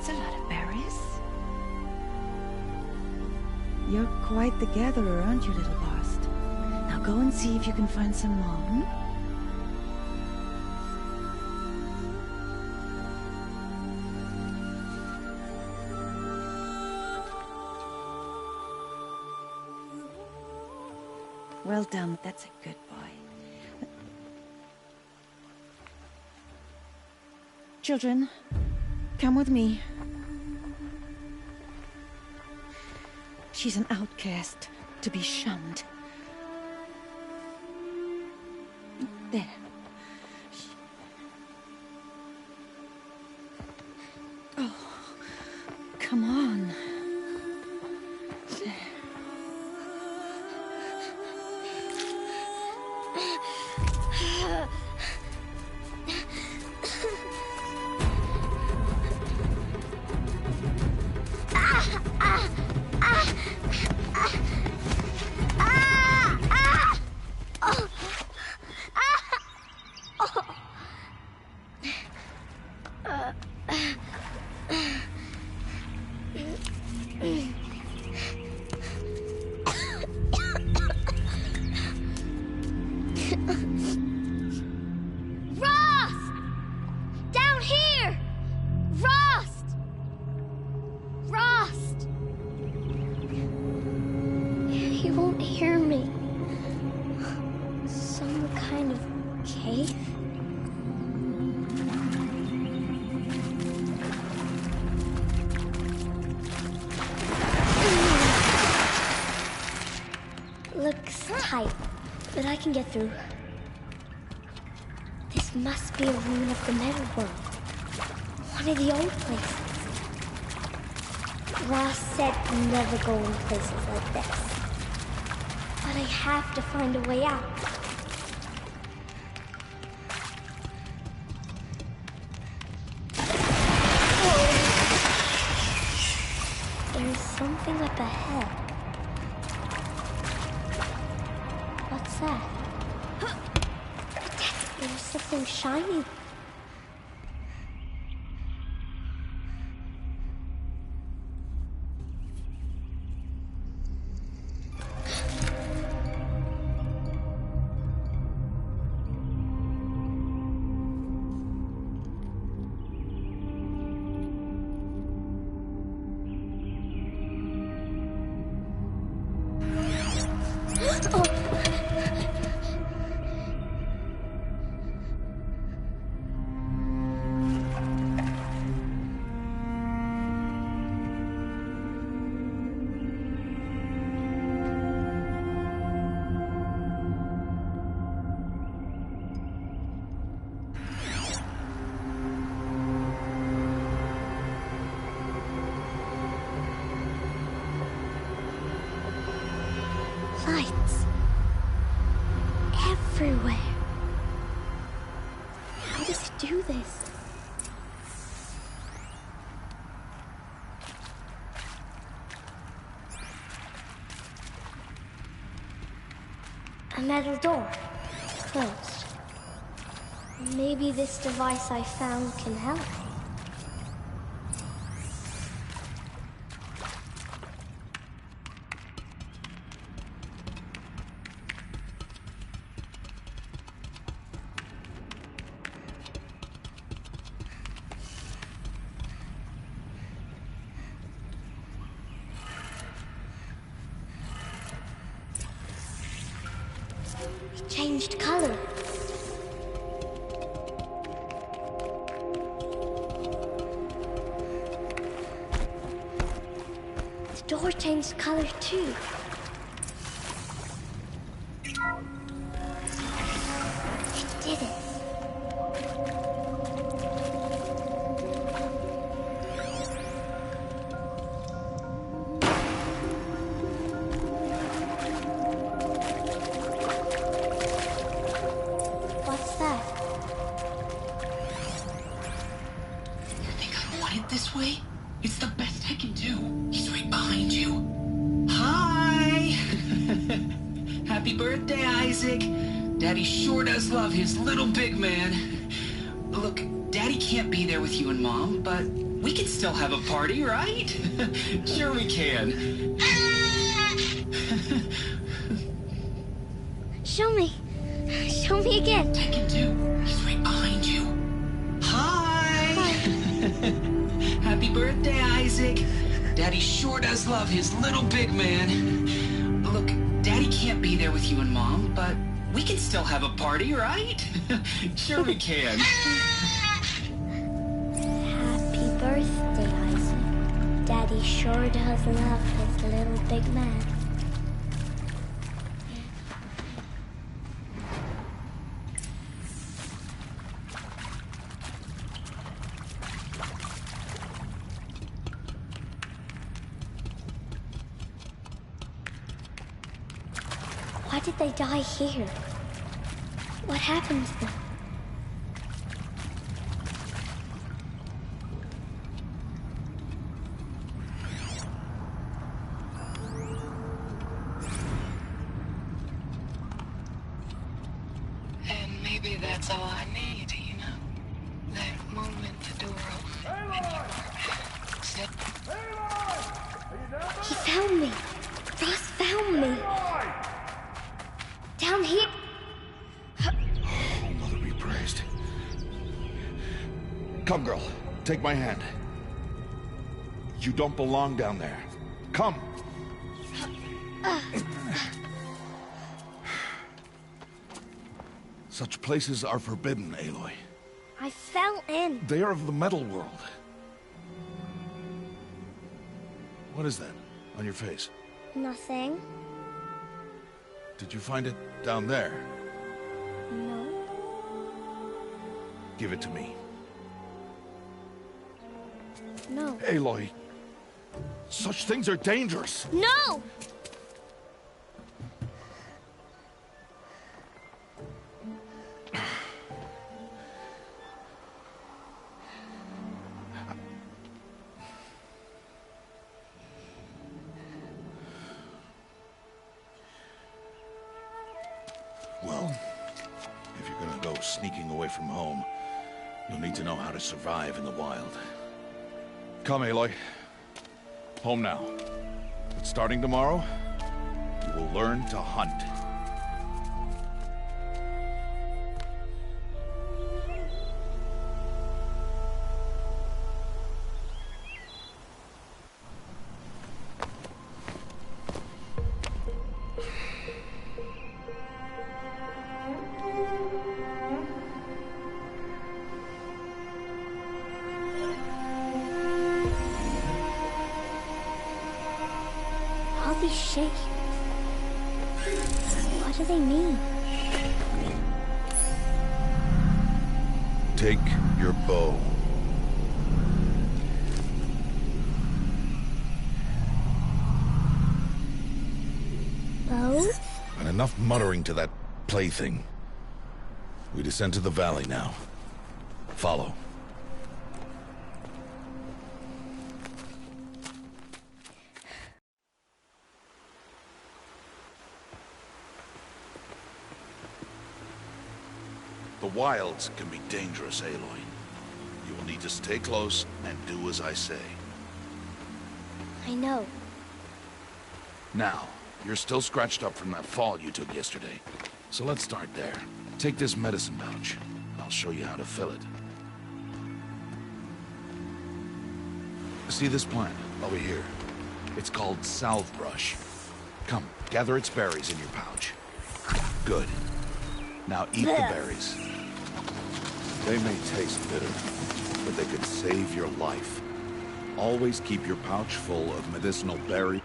That's a lot of berries. You're quite the gatherer, aren't you, little Bast? Now go and see if you can find some more, hmm? Well done, that's a good boy. Children, come with me. She's an outcast, to be shunned. There. Oh, come on. There. He won't hear me. Some kind of cave? Looks tight, but I can get through. This must be a ruin of the metal world. One of the old places. Ross said never go in places like this. But I have to find a way out. There's something up ahead. What's that? There's something shiny. Lights. Everywhere. How does he do this? A metal door. Closed. Maybe this device I found can help. It changed color. The door changed color too. It did it. This way? It's the best I can do. He's right behind you. Hi! Happy birthday, Isaac. Daddy sure does love his little big man. Look, Daddy can't be there with you and Mom, but we can still have a party, right? Sure we can. Show me. Show me again. Tekken 2. He's right behind you. Hi! Happy birthday, Isaac. Daddy sure does love his little big man. Look, Daddy can't be there with you and Mom, but we can still have a party, right? Sure we can. Happy birthday, Isaac. Daddy sure does love his little big man. Why did they die here? What happened to them? And maybe that's all I need, you know? That moment the door opened and you were He found me. Ross found me. Down here. Oh, Mother be praised. Come, girl. Take my hand. You don't belong down there. Come. Such places are forbidden, Aloy. I fell in. They are of the metal world. What is that on your face? Nothing. Did you find it down there? No. Give it to me. No. Aloy, such things are dangerous. No! Well, if you're gonna go sneaking away from home, you'll need to know how to survive in the wild. Come, Aloy. Home now. But starting tomorrow, you will learn to hunt. All these shapes. What do they mean? Take your bow. Bow? And enough muttering to that plaything. We descend to the valley now. Follow. The wilds can be dangerous, Aloy. You will need to stay close and do as I say. I know. Now, you're still scratched up from that fall you took yesterday. So let's start there. Take this medicine pouch. I'll show you how to fill it. See this plant over here? It's called salve brush. Come, gather its berries in your pouch. Good. Now eat the berries. They may taste bitter, but they could save your life. Always keep your pouch full of medicinal berries.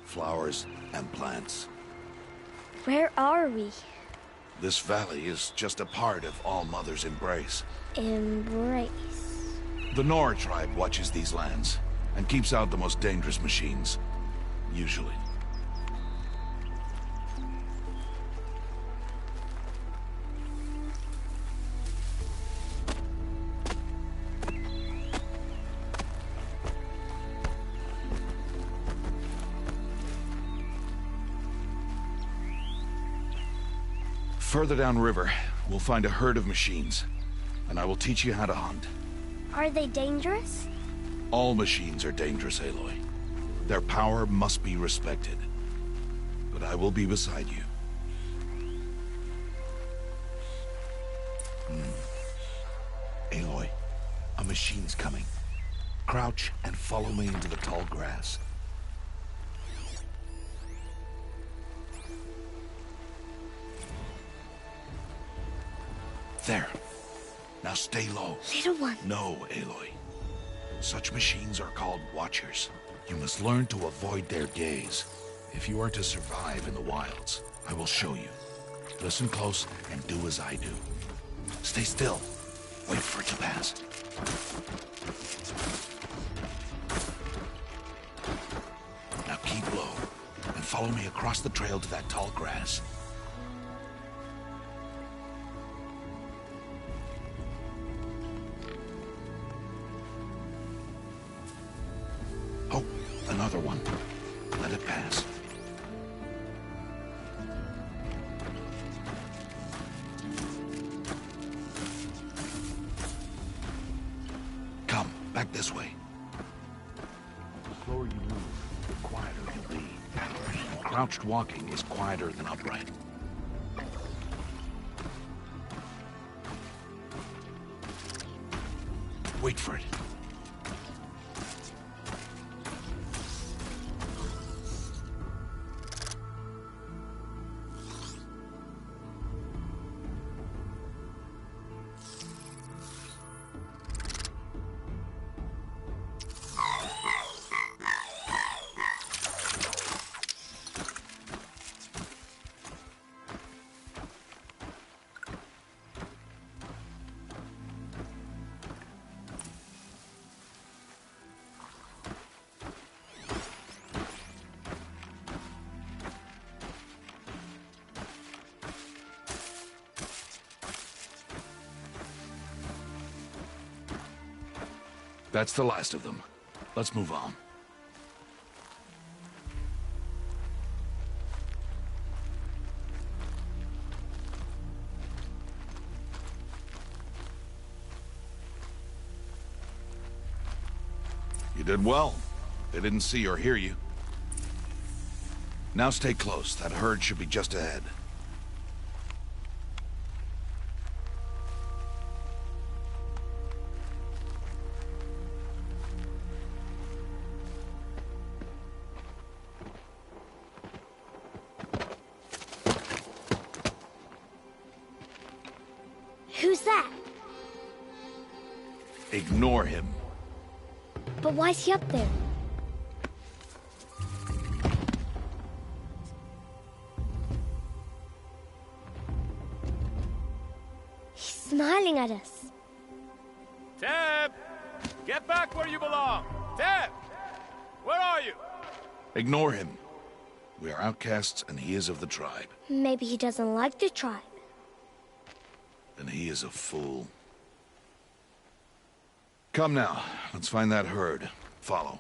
Flowers and plants. Where are we? This valley is just a part of All Mother's embrace. Embrace. The Nora tribe watches these lands and keeps out the most dangerous machines. Usually. Further downriver, we'll find a herd of machines, and I will teach you how to hunt. Are they dangerous? All machines are dangerous, Aloy. Their power must be respected. But I will be beside you. Aloy, a machine's coming. Crouch and follow me into the tall grass. There. Now stay low. Little one. No, Aloy. Such machines are called Watchers. You must learn to avoid their gaze. If you are to survive in the wilds, I will show you. Listen close and do as I do. Stay still. Wait for it to pass. Now keep low and follow me across the trail to that tall grass. Oh, another one. Let it pass. Come, back this way. The slower you move, the quieter you'll be. Crouched walking is quieter than upright. Wait for it. That's the last of them. Let's move on. You did well. They didn't see or hear you. Now stay close. That herd should be just ahead. Who's that? Ignore him. But why's he up there? He's smiling at us. Teb! Get back where you belong! Teb! Where are you? Ignore him. We are outcasts and he is of the tribe. Maybe he doesn't like the tribe. And he is a fool. Come now, let's find that herd. Follow.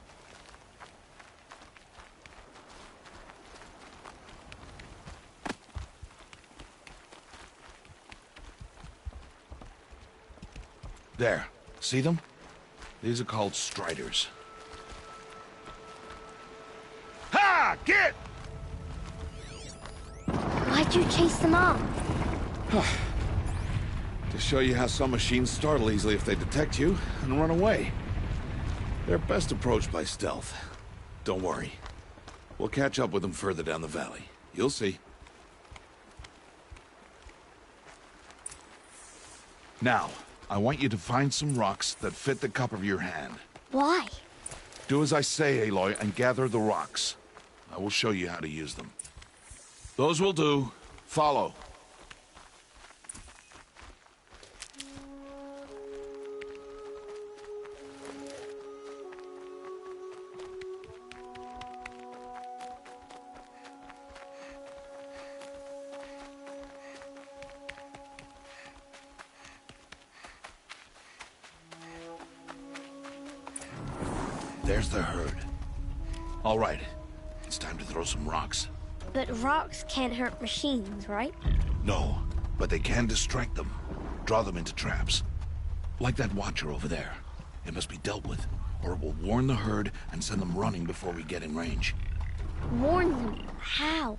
There. See them? These are called striders. Ha! Get! Why'd you chase them off? To show you how some machines startle easily if they detect you and run away. They're best approached by stealth. Don't worry. We'll catch up with them further down the valley. You'll see. Now, I want you to find some rocks that fit the cup of your hand. Why? Do as I say, Aloy, and gather the rocks. I will show you how to use them. Those will do. Follow. There's the herd. All right, it's time to throw some rocks. But rocks can't hurt machines, right? No, but they can distract them. Draw them into traps. Like that watcher over there. It must be dealt with, or it will warn the herd and send them running before we get in range. Warn them? How?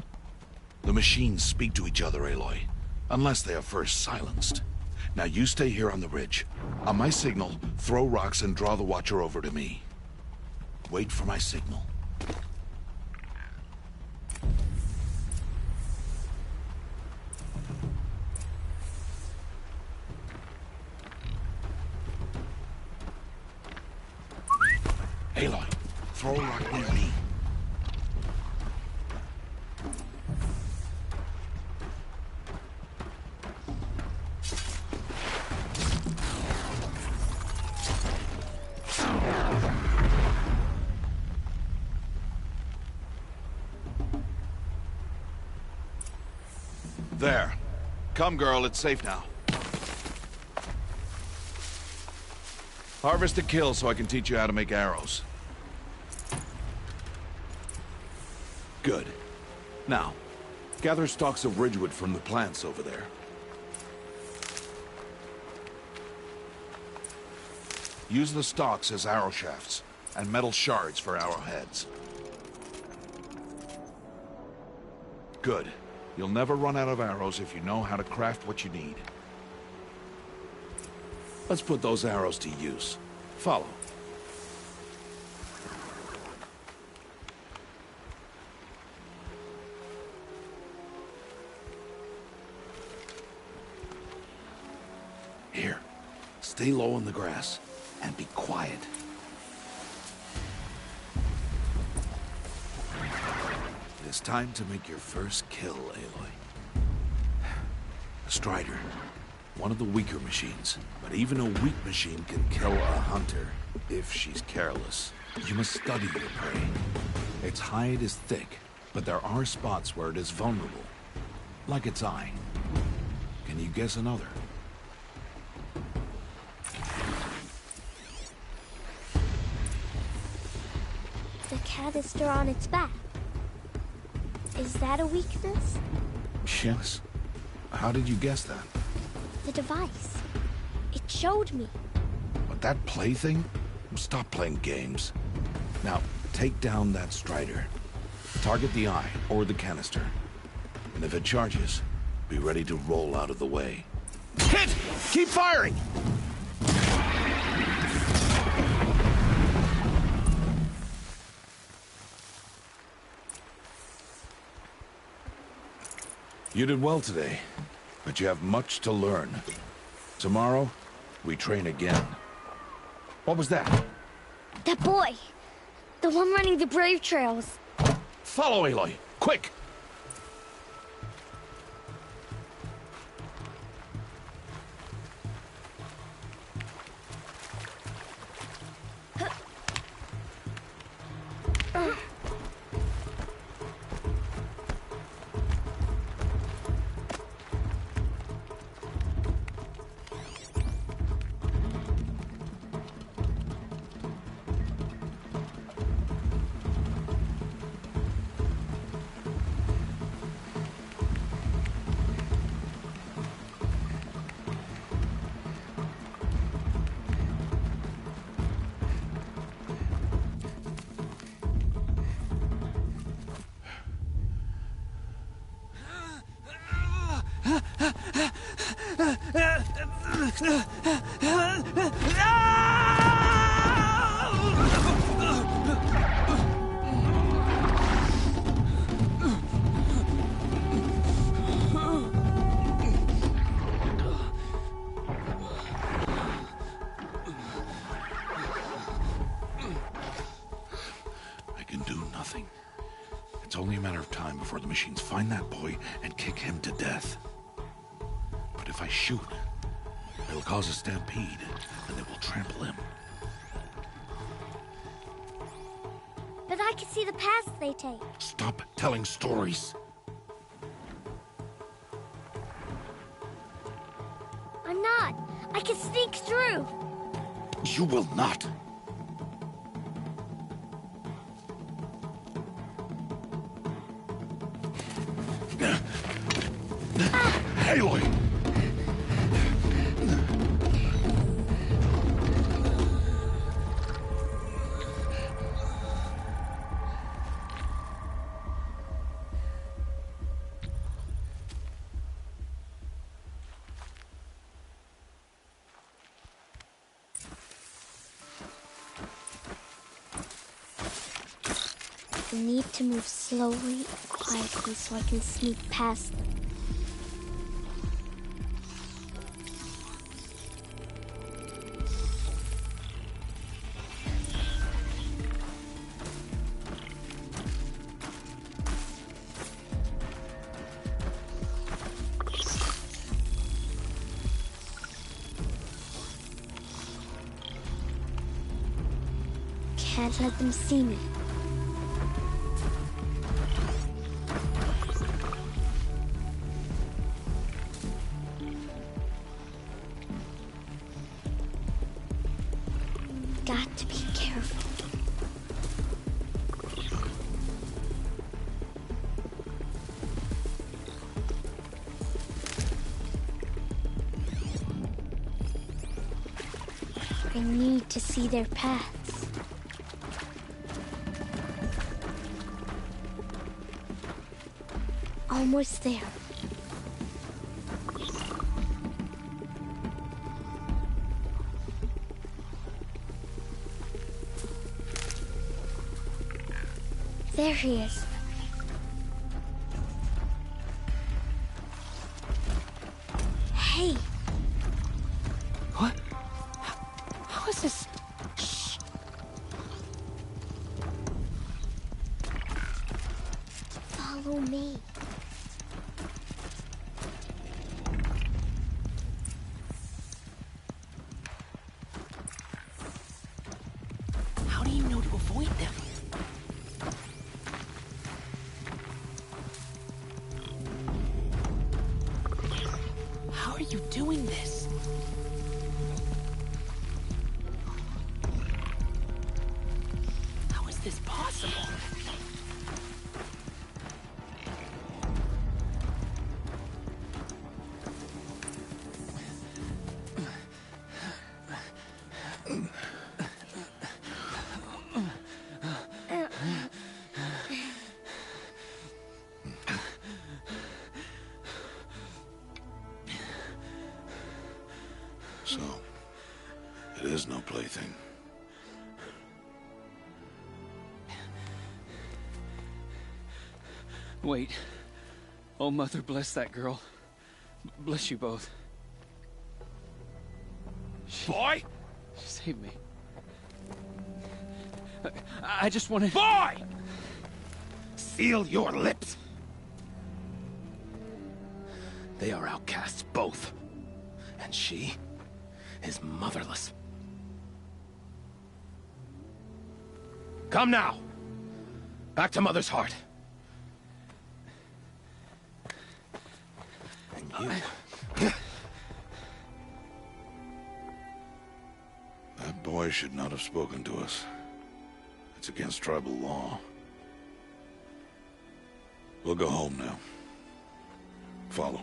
The machines speak to each other, Aloy. Unless they are first silenced. Now you stay here on the ridge. On my signal, throw rocks and draw the watcher over to me. Wait for my signal. Aloy, throw a rock near me. There. Come, girl, it's safe now. Harvest a kill so I can teach you how to make arrows. Good. Now, gather stalks of ridgewood from the plants over there. Use the stalks as arrow shafts, and metal shards for arrowheads. Good. You'll never run out of arrows if you know how to craft what you need. Let's put those arrows to use. Follow. Here, stay low in the grass and be quiet. It is time to make your first kill, Aloy. A Strider. One of the weaker machines. But even a weak machine can kill a hunter, if she's careless. You must study your prey. Its hide is thick, but there are spots where it is vulnerable. Like its eye. Can you guess another? The canister on its back. Is that a weakness? Yes. How did you guess that? The device. It showed me. But that plaything? Stop playing games. Now, take down that Strider. Target the eye or the canister. And if it charges, be ready to roll out of the way. Hit! Keep firing! You did well today, but you have much to learn. Tomorrow, we train again. What was that? That boy! The one running the brave trails. Follow Aloy, quick! I can do nothing. It's only a matter of time before the machines find that boy and kick him to death. But if I shoot, it'll cause a stampede, and they will trample him. But I can see the paths they take. Stop telling stories. I'm not. I can sneak through. You will not. Aloy! I need to move slowly and quietly so I can sneak past them. Can't let them see me. Got to be careful. I need to see their paths. Almost there. There he is. Hey. What? How is this? Shh. Follow me. How do you know to avoid them? How are you doing this? How is this possible? So, it is no plaything. Wait. Oh, Mother, bless that girl. Bless you both. Boy! She saved me. I just wanted... Boy! Seal your lips! They are outcasts, both. And she is motherless. Come now! Back to Mother's heart. And you... That boy should not have spoken to us. It's against tribal law. We'll go home now. Follow.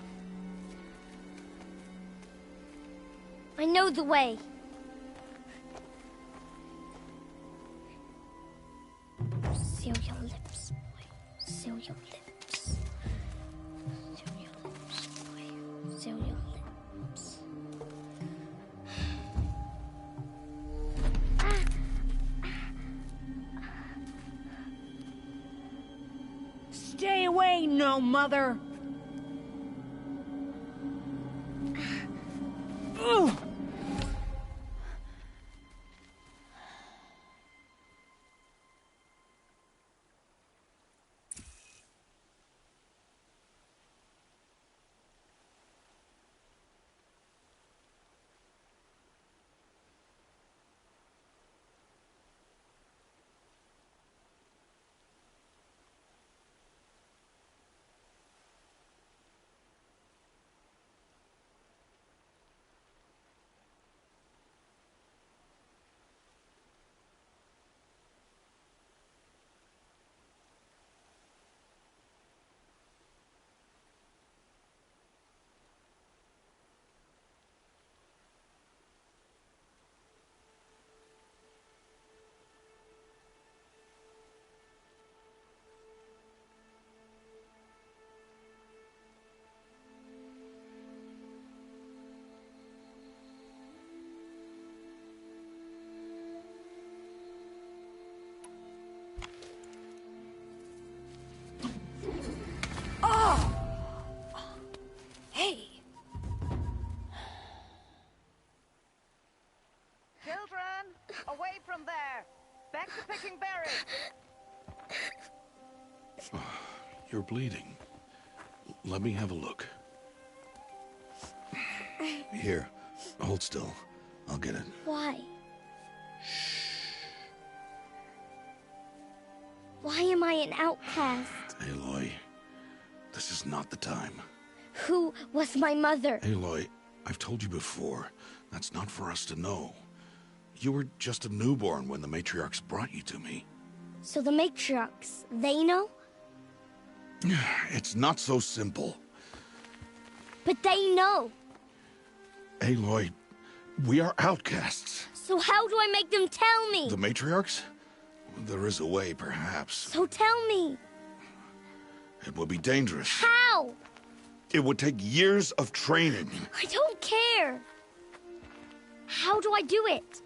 I know the way. Seal your lips, boy. Seal your lips. Seal your lips, boy. Seal your lips. Stay away, no mother! Ugh. You're bleeding. Let me have a look. Here, hold still. I'll get it. Why? Why am I an outcast? Aloy, this is not the time. Who was my mother? Aloy, I've told you before, that's not for us to know. You were just a newborn when the matriarchs brought you to me. So the matriarchs, they know? It's not so simple. But they know. Aloy, we are outcasts. So how do I make them tell me? The matriarchs? There is a way, perhaps. So tell me. It would be dangerous. How? It would take years of training. I don't care. How do I do it?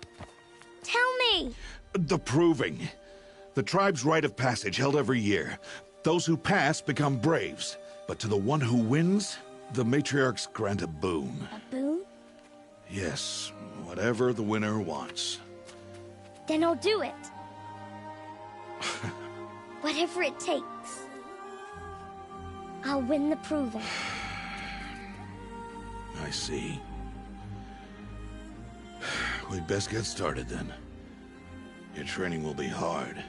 Tell me. The proving. The tribe's rite of passage held every year. Those who pass become braves. But to the one who wins, the matriarchs grant a boon. A boon? Yes, whatever the winner wants. Then I'll do it. Whatever it takes. I'll win the proving. I see. We'd best get started then. Your training will be hard,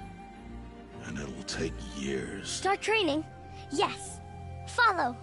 and it will take years. Start training? Yes. Follow.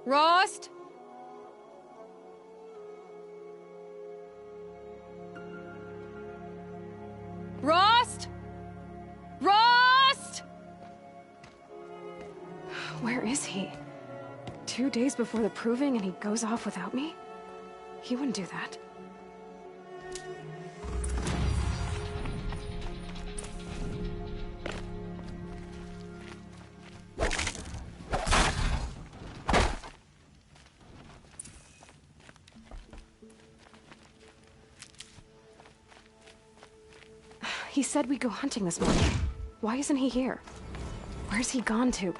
Rost? Rost? Rost? Where is he? 2 days before the proving and he goes off without me? He wouldn't do that. He said we'd go hunting this morning. Why isn't he here? Where's he gone to?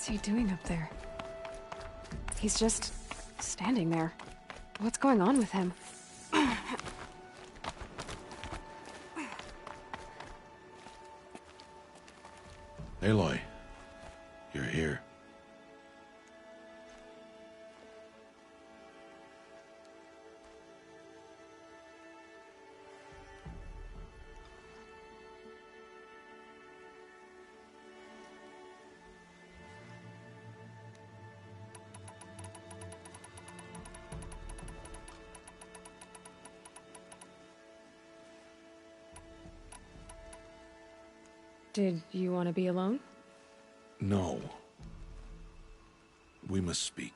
he doing up there? He's just standing there. What's going on with him? Aloy, you're here. Did you want to be alone? No. We must speak.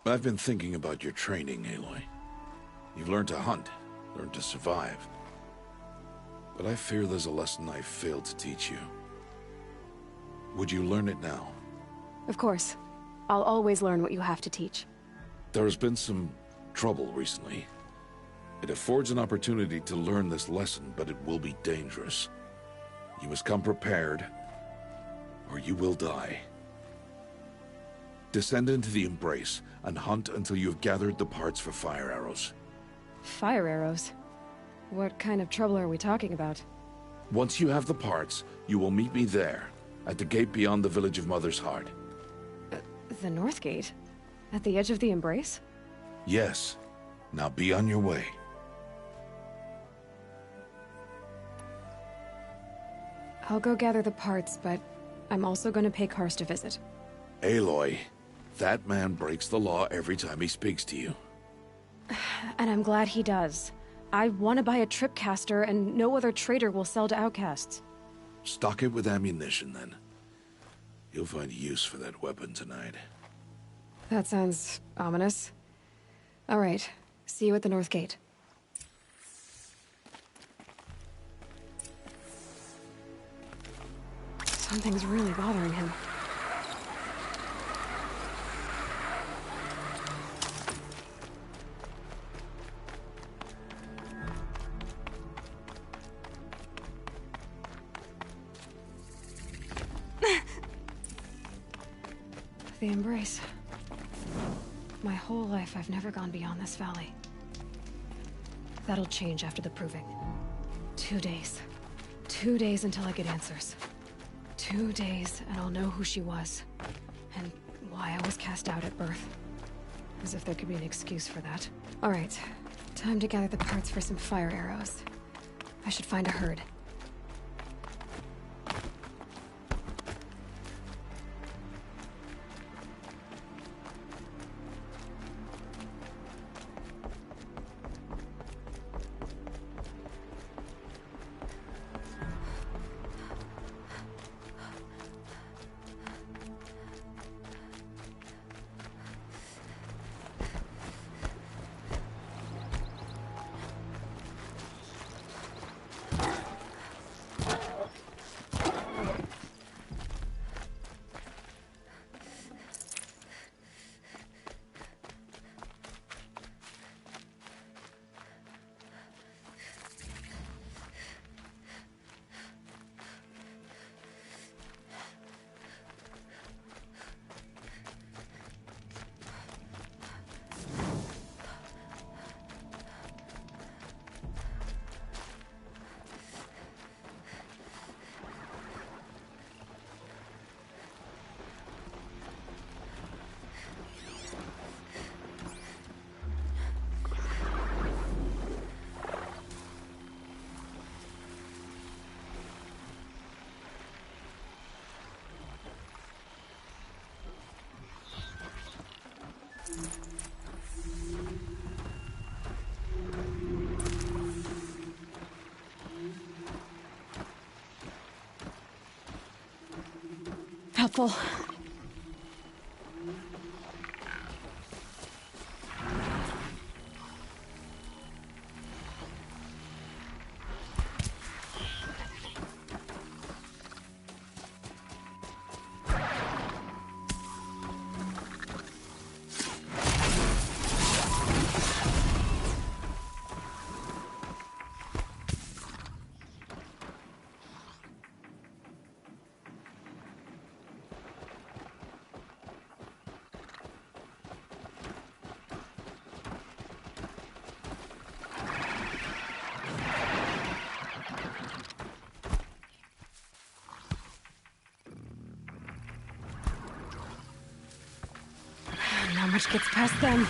I've been thinking about your training, Aloy. You've learned to hunt, learned to survive. But I fear there's a lesson I failed to teach you. Would you learn it now? Of course. I'll always learn what you have to teach. There has been some trouble recently. It affords an opportunity to learn this lesson, but it will be dangerous. You must come prepared, or you will die. Descend into the Embrace and hunt until you have gathered the parts for fire arrows. Fire arrows? What kind of trouble are we talking about? Once you have the parts, you will meet me there, at the gate beyond the village of Mother's Heart. The North Gate? At the edge of the Embrace? Yes. Now be on your way. I'll go gather the parts, but I'm also going to pay Karst a visit. Aloy, that man breaks the law every time he speaks to you. And I'm glad he does. I want to buy a tripcaster, and no other trader will sell to outcasts. Stock it with ammunition, then. You'll find use for that weapon tonight. That sounds ominous. All right. See you at the North Gate. Something's really bothering him. The Embrace. My whole life, I've never gone beyond this valley. That'll change after the proving. 2 days. 2 days until I get answers. 2 days, and I'll know who she was. And why I was cast out at birth. As if there could be an excuse for that. Alright, time to gather the parts for some fire arrows. I should find a herd. Helpful. Not much gets past them.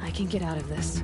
I can get out of this.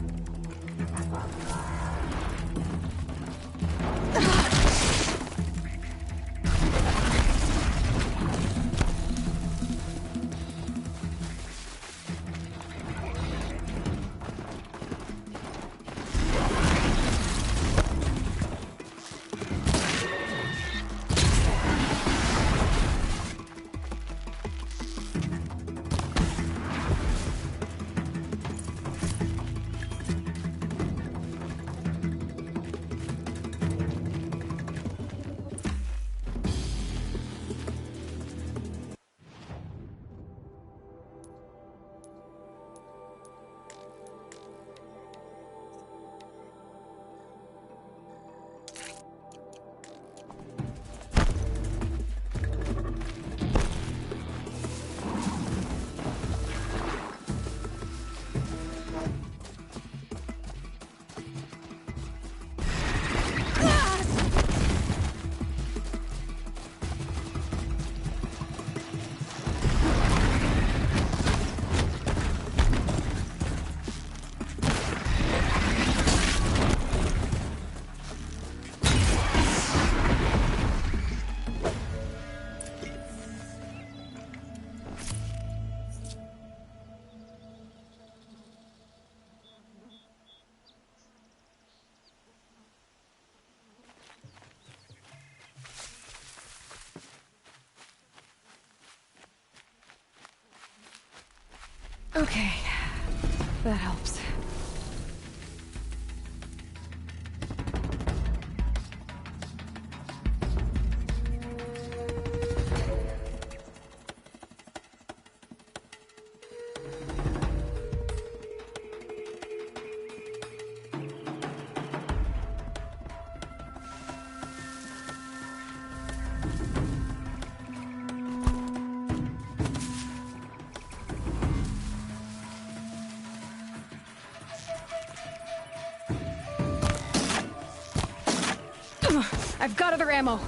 Okay, that helps. I've got other ammo.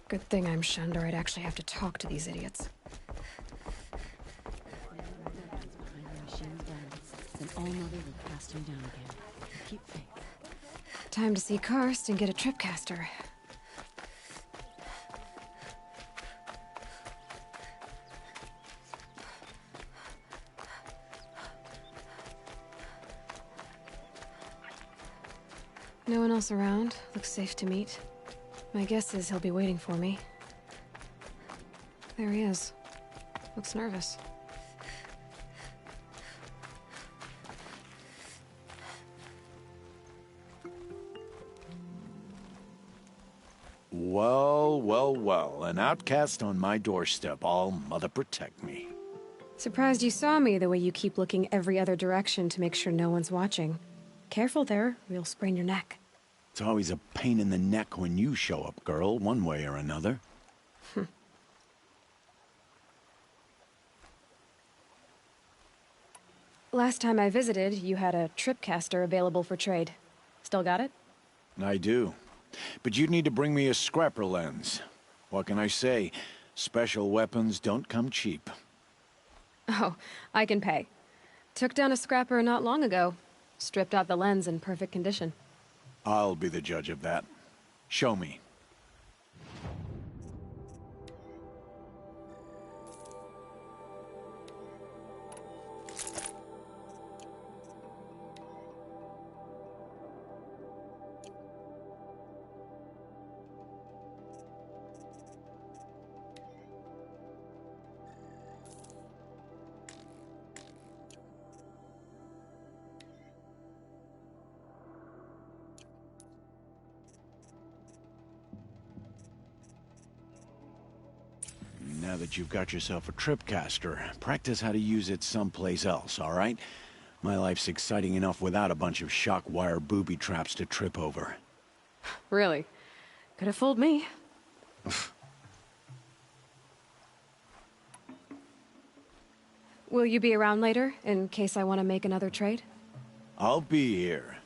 Good thing I'm shunned, or I'd actually have to talk to these idiots. Then All Mother will cast him down again. Keep faith. Time to see Karst and get a tripcaster. No one else around. Looks safe to meet. My guess is he'll be waiting for me. There he is. Looks nervous. Well, well, well. An outcast on my doorstep. All Mother protect me. Surprised you saw me the way you keep looking every other direction to make sure no one's watching. Careful there, or you'll sprain your neck. It's always a pain in the neck when you show up, girl, one way or another. Last time I visited, you had a tripcaster available for trade. Still got it? I do. But you'd need to bring me a scrapper lens. What can I say? Special weapons don't come cheap. Oh, I can pay. Took down a scrapper not long ago. Stripped out the lens in perfect condition. I'll be the judge of that. Show me. Now that you've got yourself a tripcaster, practice how to use it someplace else, all right? My life's exciting enough without a bunch of shock wire booby traps to trip over. Really? Could have fooled me. Will you be around later, in case I want to make another trade? I'll be here.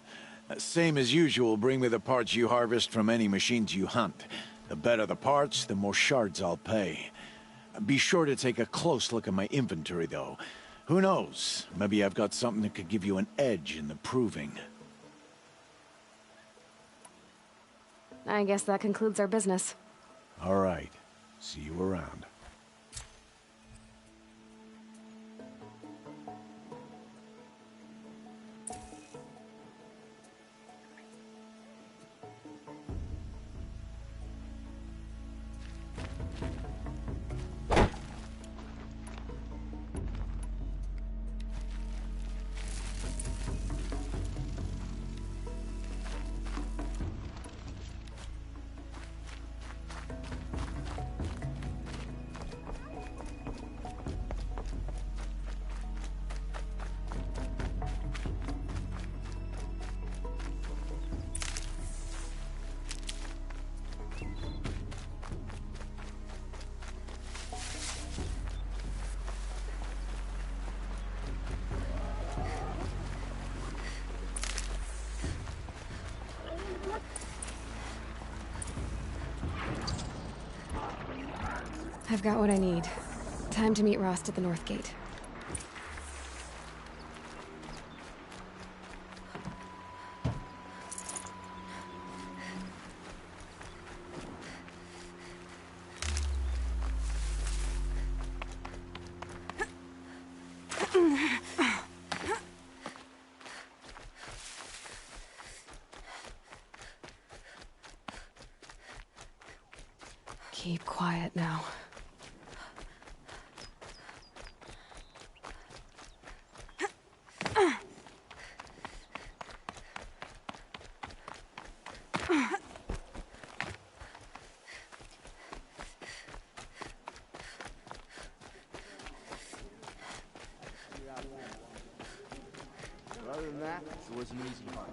Same as usual, bring me the parts you harvest from any machines you hunt. The better the parts, the more shards I'll pay. Be sure to take a close look at my inventory, though. Who knows? Maybe I've got something that could give you an edge in the proving. I guess that concludes our business. All right. See you around. I've got what I need. Time to meet Rost at the North Gate. Keep quiet now. Other than that, it was an easy hunt.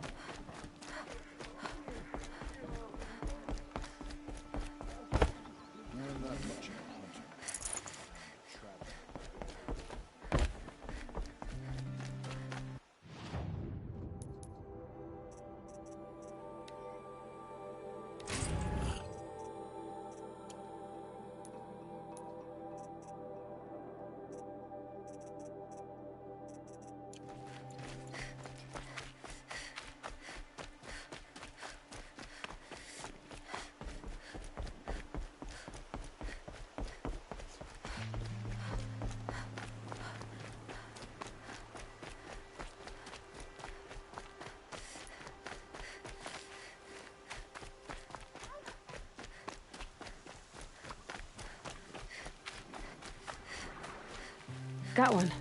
Got one.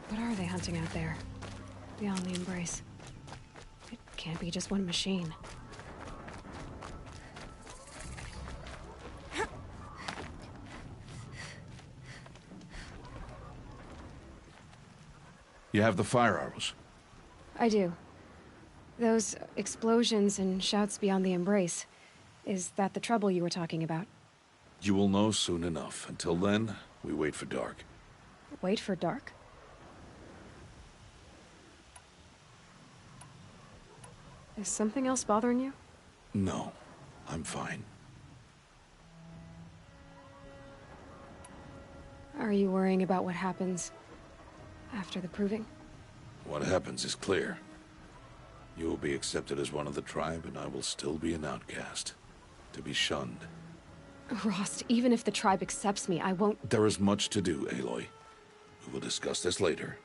What are they hunting out there? Beyond the Embrace. It can't be just one machine. You have the fire arrows? I do. Those explosions and shouts beyond the Embrace. Is that the trouble you were talking about? You will know soon enough. Until then, we wait for dark. Wait for dark? Is something else bothering you? No, I'm fine. Are you worrying about what happens after the proving? What happens is clear. You will be accepted as one of the tribe, and I will still be an outcast. To be shunned. Rost, even if the tribe accepts me, I won't— There is much to do, Aloy. We will discuss this later.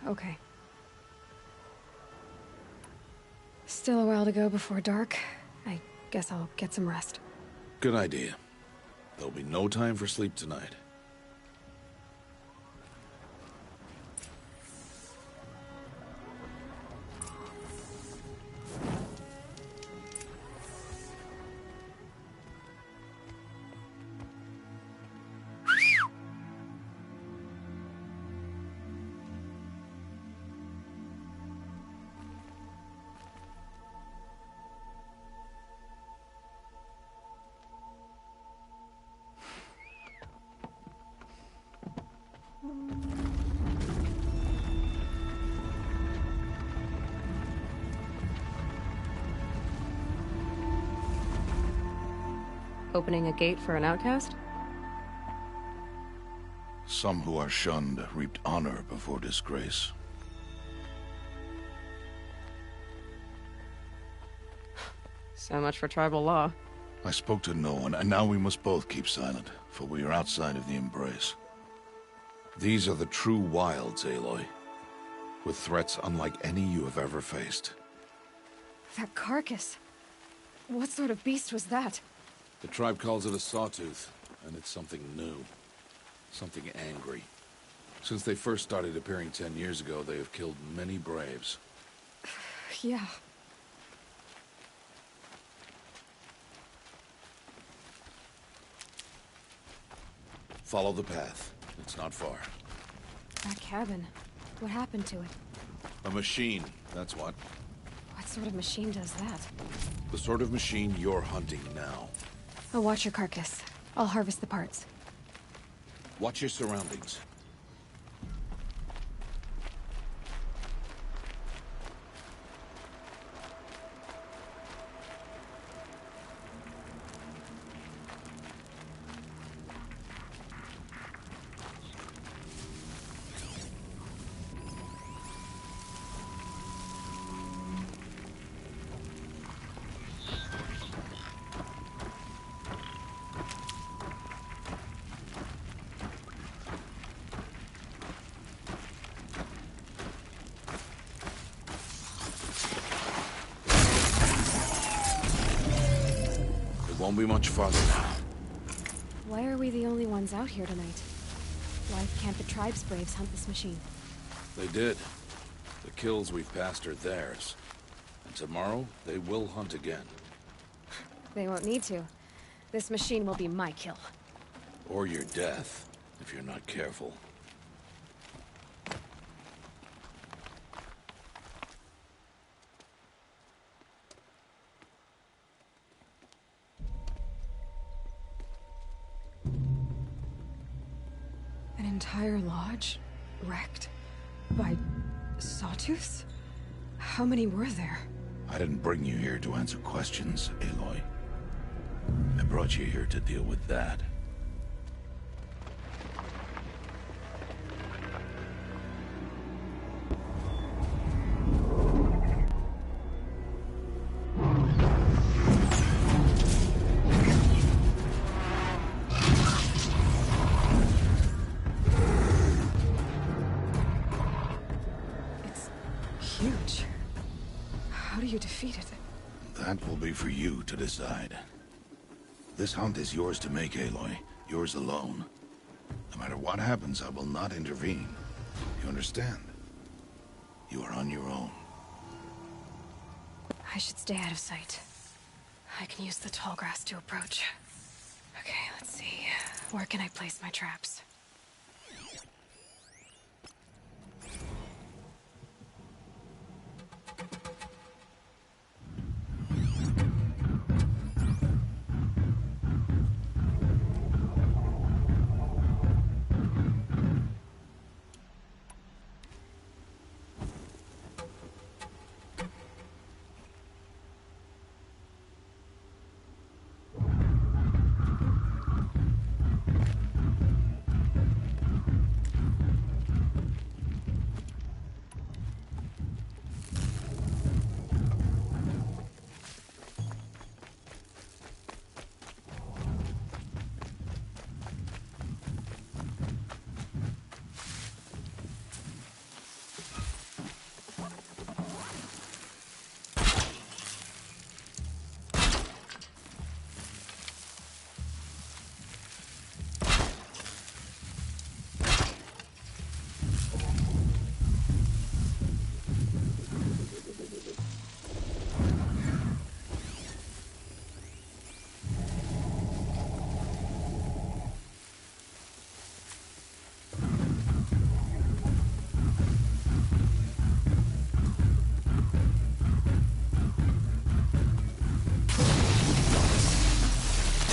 Okay. Still a while to go before dark. I guess I'll get some rest. Good idea. There'll be no time for sleep tonight. Opening a gate for an outcast? Some who are shunned reaped honor before disgrace. So much for tribal law. I spoke to no one, and now we must both keep silent, for we are outside of the Embrace. These are the true wilds, Aloy, with threats unlike any you have ever faced. That carcass. What sort of beast was that? The tribe calls it a sawtooth, and it's something new. Something angry. Since they first started appearing 10 years ago, they have killed many braves. Yeah. Follow the path. It's not far. That cabin. What happened to it? A machine, that's what. What sort of machine does that? The sort of machine you're hunting now. I'll watch your carcass. I'll harvest the parts. Watch your surroundings. Won't be much farther now. Why are we the only ones out here tonight? Why can't the tribe's braves hunt this machine? They did. The kills we've passed are theirs. And tomorrow, they will hunt again. They won't need to. This machine will be my kill. Or your death, if you're not careful. An entire lodge wrecked by sawtooths? How many were there? I didn't bring you here to answer questions, Aloy. I brought you here to deal with that. Huge. How do you defeat it? That will be for you to decide. This hunt is yours to make, Aloy. Yours alone. No matter what happens, I will not intervene. You understand? You are on your own. I should stay out of sight. I can use the tall grass to approach. Okay, let's see. Where can I place my traps?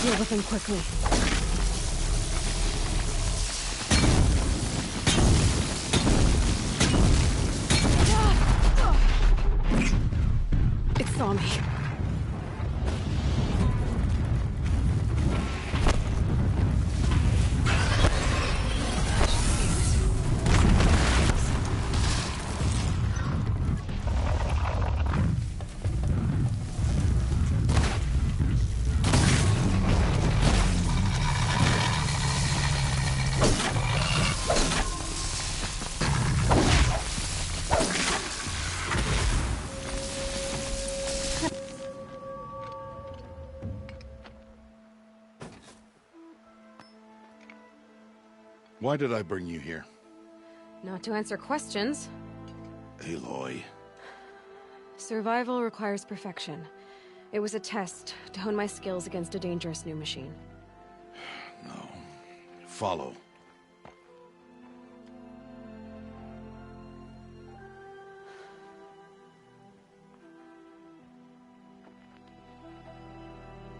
Deal with him quickly. It saw me. Why did I bring you here? Not to answer questions. Aloy. Survival requires perfection. It was a test to hone my skills against a dangerous new machine. No. Follow.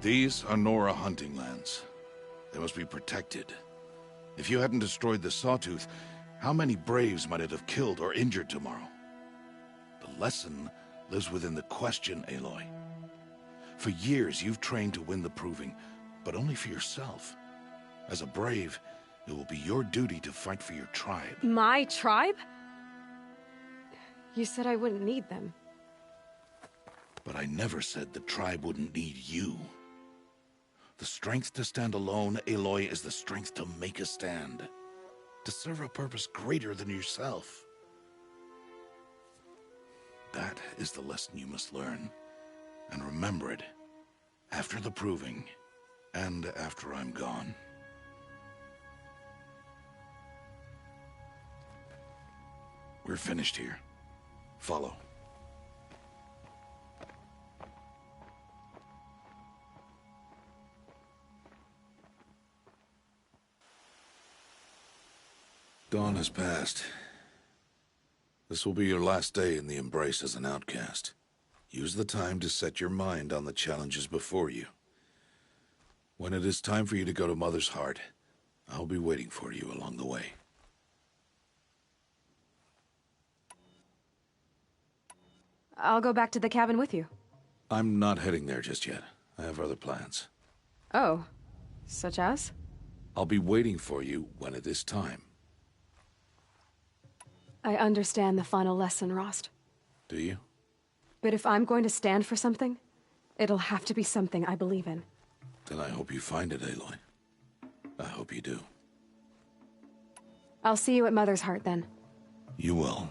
These are Nora hunting lands. They must be protected. If you hadn't destroyed the Sawtooth, how many Braves might it have killed or injured tomorrow? The lesson lives within the question, Aloy. For years, you've trained to win the Proving, but only for yourself. As a Brave, it will be your duty to fight for your tribe. My tribe? You said I wouldn't need them. But I never said the tribe wouldn't need you. The strength to stand alone, Aloy, is the strength to make a stand. To serve a purpose greater than yourself. That is the lesson you must learn. And remember it. After the Proving, And after I'm gone. We're finished here. Follow. Dawn has passed. This will be your last day in the Embrace as an outcast. Use the time to set your mind on the challenges before you. When it is time for you to go to Mother's Heart, I'll be waiting for you along the way. I'll go back to the cabin with you. I'm not heading there just yet. I have other plans. Oh, such as? I'll be waiting for you when it is time. I understand the final lesson, Rost. Do you? But if I'm going to stand for something, it'll have to be something I believe in. Then I hope you find it, Aloy. I hope you do. I'll see you at Mother's Heart, then. You will.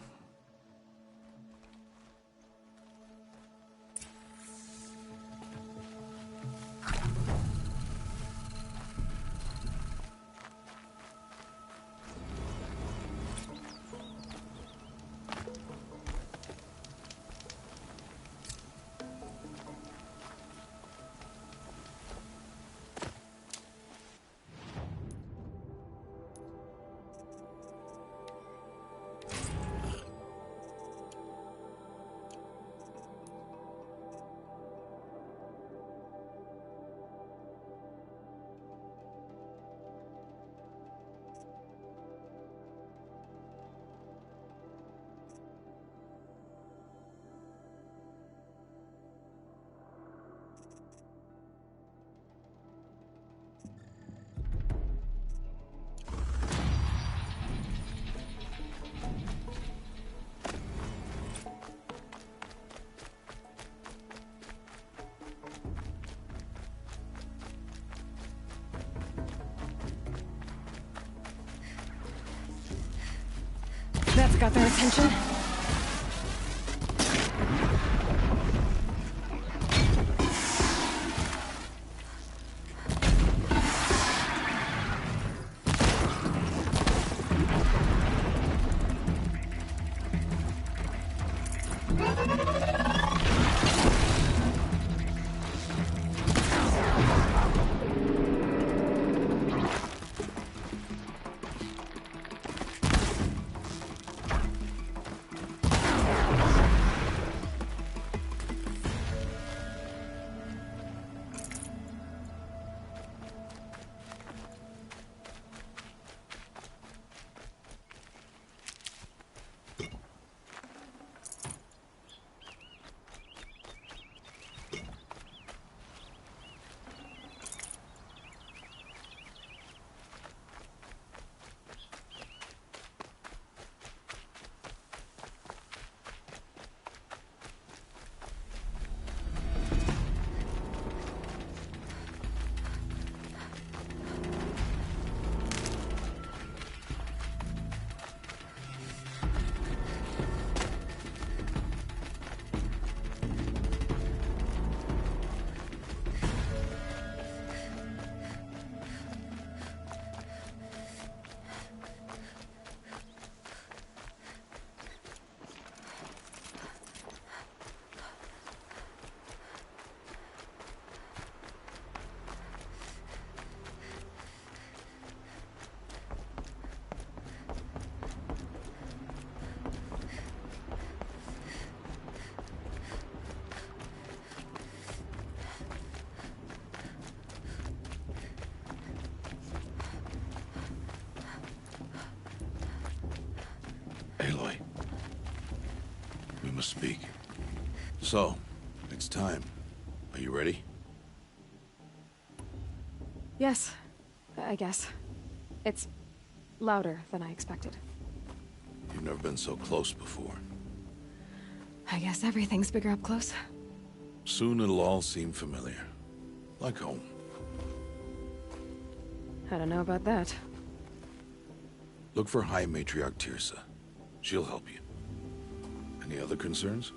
That's got their attention. Aloy. We must speak. So, it's time. Are you ready? Yes, I guess. It's louder than I expected. You've never been so close before. I guess everything's bigger up close. Soon it'll all seem familiar. Like home. I don't know about that. Look for High Matriarch Tirsa. She'll help you. Any other concerns?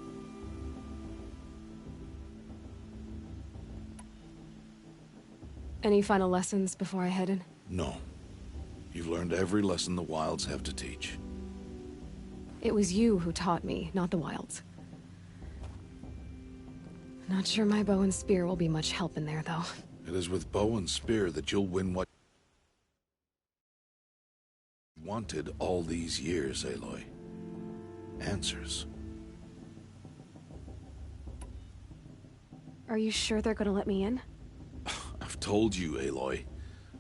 Any final lessons before I head in? No. You've learned every lesson the Wilds have to teach. It was you who taught me, not the Wilds. Not sure my bow and spear will be much help in there, though. It is with bow and spear that you'll win what you wanted all these years, Aloy. Answers. Are you sure they're gonna let me in? I've told you, Aloy.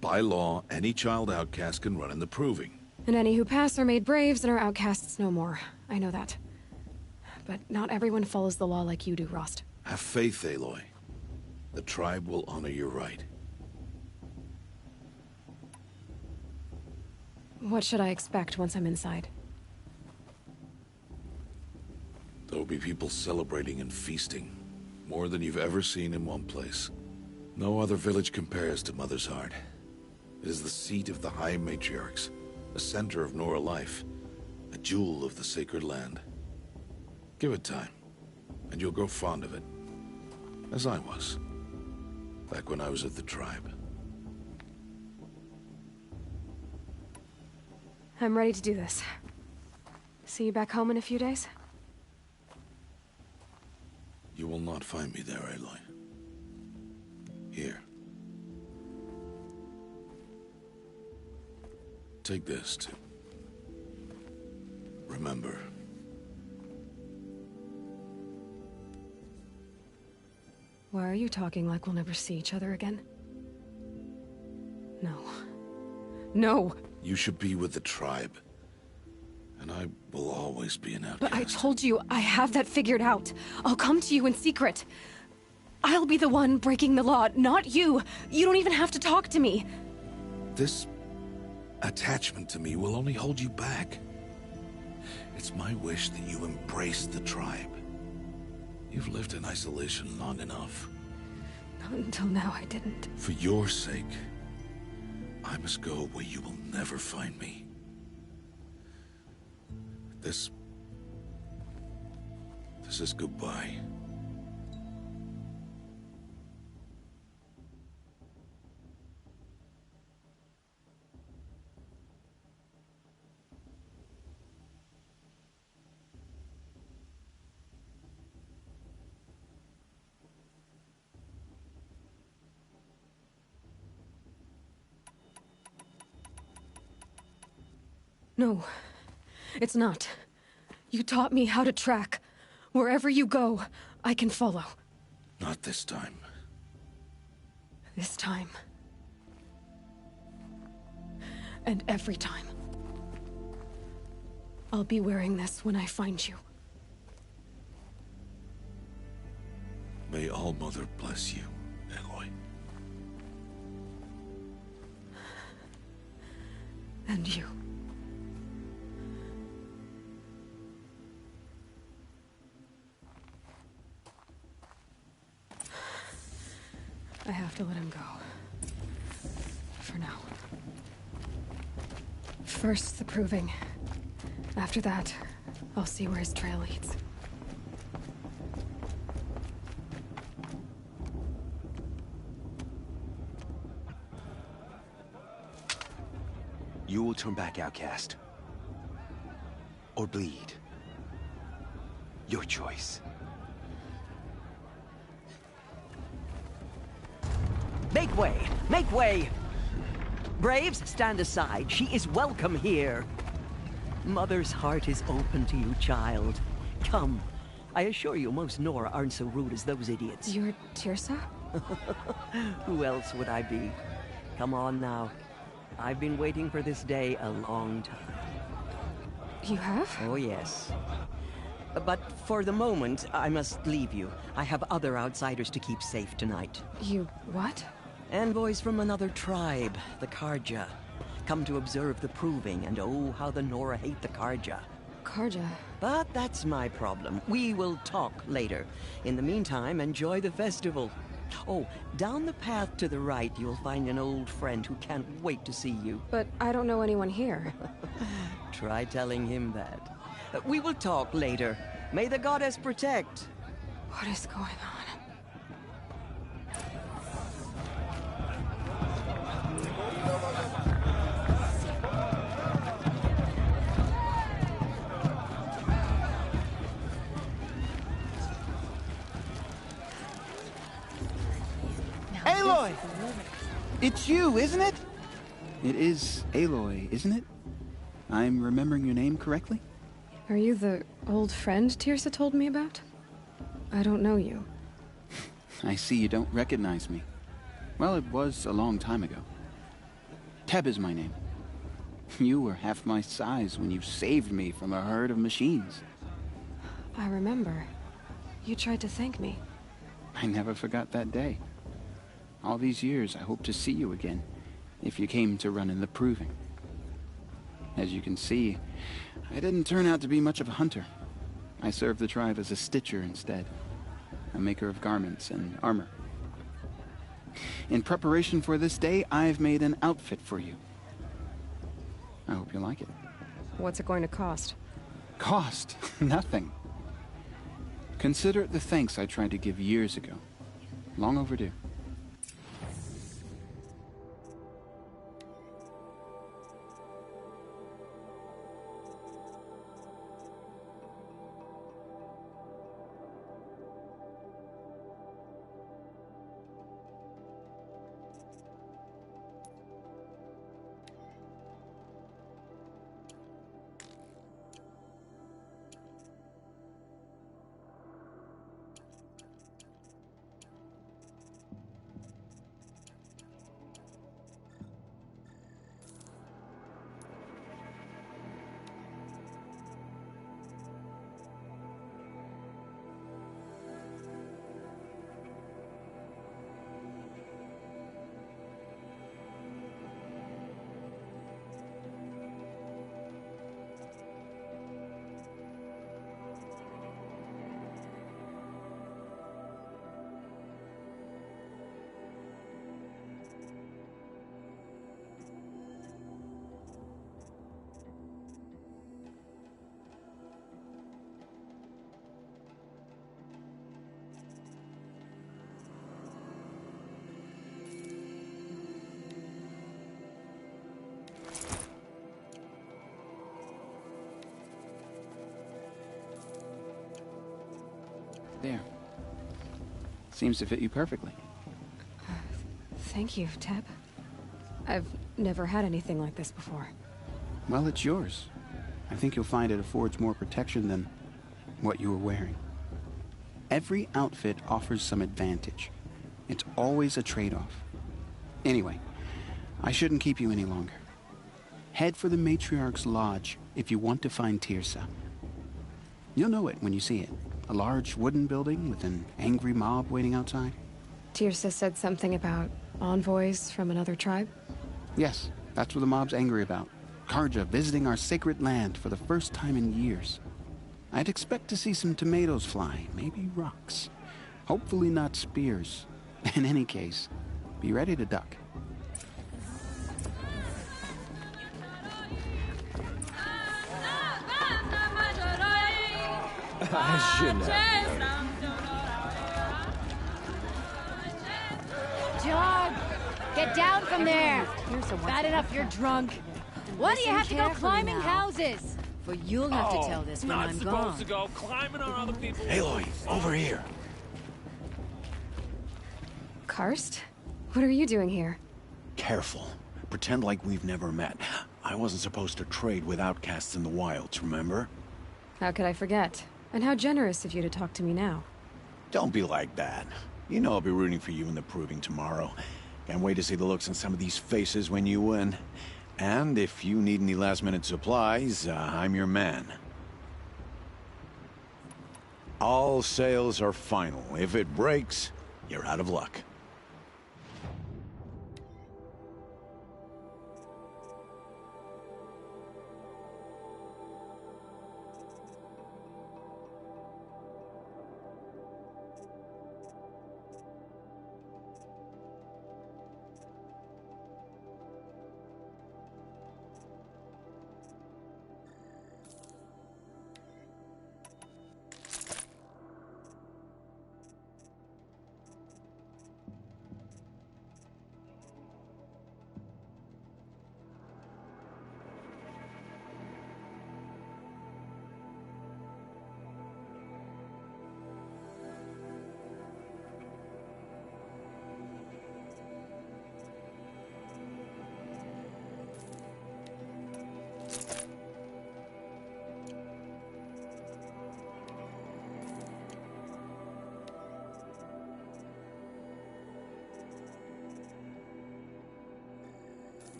By law, any child outcast can run in the Proving. And any who pass are made braves and are outcasts no more. I know that. But not everyone follows the law like you do, Rost. Have faith, Aloy. The tribe will honor your right. What should I expect once I'm inside? There will be people celebrating and feasting. More than you've ever seen in one place. No other village compares to Mother's Heart. It is the seat of the High Matriarchs, a center of Nora life, a jewel of the sacred land. Give it time, and you'll grow fond of it. As I was, back when I was at the tribe. I'm ready to do this. See you back home in a few days? You will not find me there, Aloy. Here. Take this to remember. Why are you talking like we'll never see each other again? No. No! You should be with the tribe. And I will always be an outcast. But I told you, I have that figured out. I'll come to you in secret. I'll be the one breaking the law, not you. You don't even have to talk to me. This attachment to me will only hold you back. It's my wish that you embrace the tribe. You've lived in isolation long enough. Not until now, I didn't. For your sake, I must go where you will never find me. This is goodbye. No, it's not. You taught me how to track. Wherever you go, I can follow. Not this time. This time. And every time. I'll be wearing this when I find you. May All Mother bless you, Aloy. And you. I have to let him go. For now. First, the Proving. After that, I'll see where his trail leads. You will turn back, outcast. Or bleed. Your choice. Make way! Make way! Braves, stand aside. She is welcome here. Mother's heart is open to you, child. Come. I assure you, most Nora aren't so rude as those idiots. You're Teersa? Who else would I be? Come on now. I've been waiting for this day a long time. You have? Oh, yes. But for the moment, I must leave you. I have other outsiders to keep safe tonight. You what? Envoys from another tribe, the Karja. Come to observe the Proving, and oh, how the Nora hate the Karja. Karja? But that's my problem. We will talk later. In the meantime, enjoy the festival. Oh, down the path to the right, you'll find an old friend who can't wait to see you. But I don't know anyone here. Try telling him that. We will talk later. May the goddess protect. What is going on? Aloy! It's you, isn't it? It is Aloy, isn't it? I'm remembering your name correctly? Are you the old friend Tirsa told me about? I don't know you. I see you don't recognize me. Well, it was a long time ago. Teb is my name. You were half my size when you saved me from a herd of machines. I remember. You tried to thank me. I never forgot that day. All these years, I hope to see you again, if you came to run in the proving. As you can see, I didn't turn out to be much of a hunter. I served the tribe as a stitcher instead, a maker of garments and armor. In preparation for this day, I've made an outfit for you. I hope you like it. What's it going to cost? Cost? Nothing. Consider it the thanks I tried to give years ago. Long overdue. There. Seems to fit you perfectly. Thank you, Teb. I've never had anything like this before. Well, it's yours. I think you'll find it affords more protection than what you were wearing. Every outfit offers some advantage. It's always a trade-off. Anyway, I shouldn't keep you any longer. Head for the Matriarch's Lodge if you want to find Tirsa. You'll know it when you see it. A large wooden building with an angry mob waiting outside. Tirsa said something about envoys from another tribe? Yes, that's what the mob's angry about. Karja visiting our sacred land for the first time in years. I'd expect to see some tomatoes fly, maybe rocks. Hopefully not spears. In any case, be ready to duck. I shouldn't have. John, get down from there. Bad enough you're drunk. Why do you have to go climbing houses? For you'll have to tell this when I'm gone. Not supposed to go climbing on other people's... Aloy, over here. Karst? What are you doing here? Careful. Pretend like we've never met. I wasn't supposed to trade with outcasts in the wilds, remember? How could I forget? And how generous of you to talk to me now. Don't be like that. You know I'll be rooting for you in the proving tomorrow. Can't wait to see the looks on some of these faces when you win. And if you need any last-minute supplies, I'm your man. All sales are final. If it breaks, you're out of luck.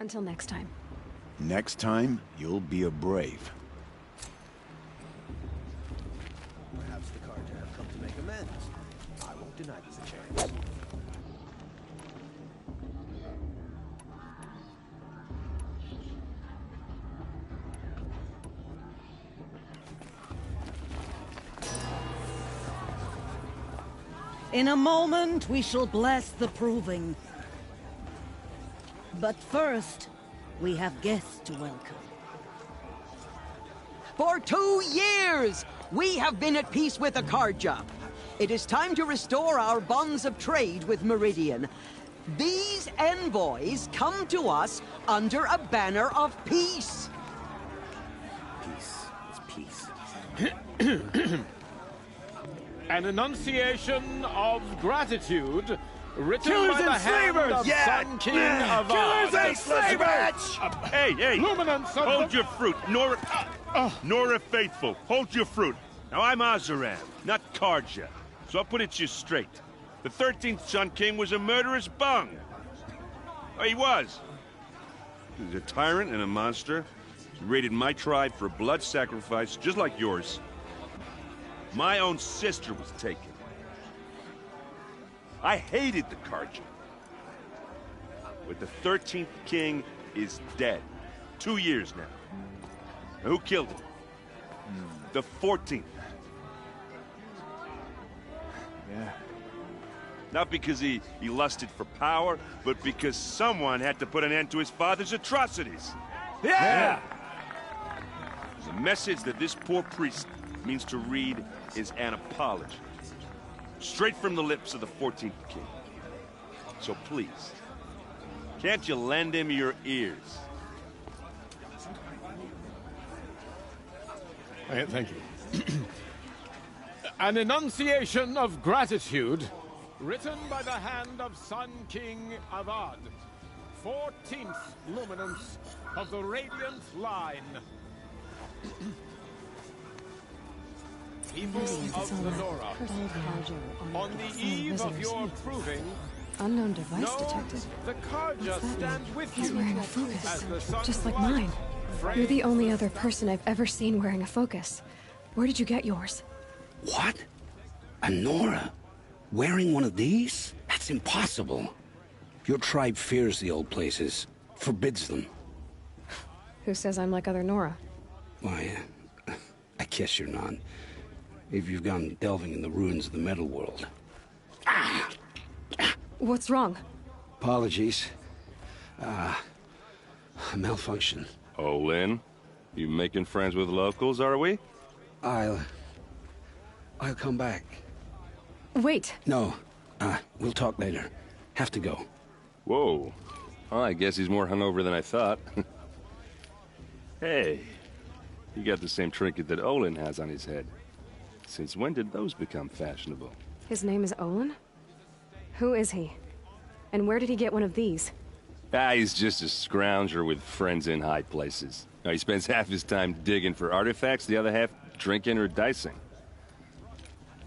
Until next time. Next time, you'll be a brave. Perhaps the Carja have come to make amends. I won't deny this a chance. In a moment, we shall bless the proving. But first, we have guests to welcome. For 2 years, we have been at peace with the Carja. It is time to restore our bonds of trade with Meridian. These envoys come to us under a banner of peace. Peace is peace. An enunciation of gratitude written Killers by the and hand slavers! of Sun King of Killers and slavers! Hey, hey! Luminance of Hold your fruit, Nora. Nora Faithful, hold your fruit. Now I'm Azaram, not Carja, so I'll put it to you straight. The 13th Sun King was a murderous bung. Oh, he was. He was a tyrant and a monster. He raided my tribe for blood sacrifice, just like yours. My own sister was taken. I hated the Carja. But the 13th king is dead. 2 years now. And who killed him? The 14th. Yeah. Not because he lusted for power, but because someone had to put an end to his father's atrocities. Yeah! The message that this poor priest means to read is an apology. Straight from the lips of the 14th king. So please, can't you lend him your ears? Thank you. An enunciation of gratitude written by the hand of Sun King Avad, 14th luminance of the Radiant Line. People of the Nora, on the eve of your proving, Unknown device know detected. the Carja stand with He's you wearing a focus, as the sun's just like light mine. You're the only other person I've ever seen wearing a focus. Where did you get yours? What? A Nora? Wearing one of these? That's impossible. Your tribe fears the old places, forbids them. Who says I'm like other Nora? Why, I guess you're not. If you've gone delving in the ruins of the metal world. What's wrong? Apologies. A malfunction. Oh, Lynn? You making friends with locals, are we? I'll come back. Wait. No. We'll talk later. Have to go. Whoa. Well, I guess he's more hungover than I thought. Hey, you got the same trinket that Olin has on his head. Since when did those become fashionable? His name is Olin? Who is he? And where did he get one of these? He's just a scrounger with friends in high places. Now, he spends half his time digging for artifacts, the other half drinking or dicing.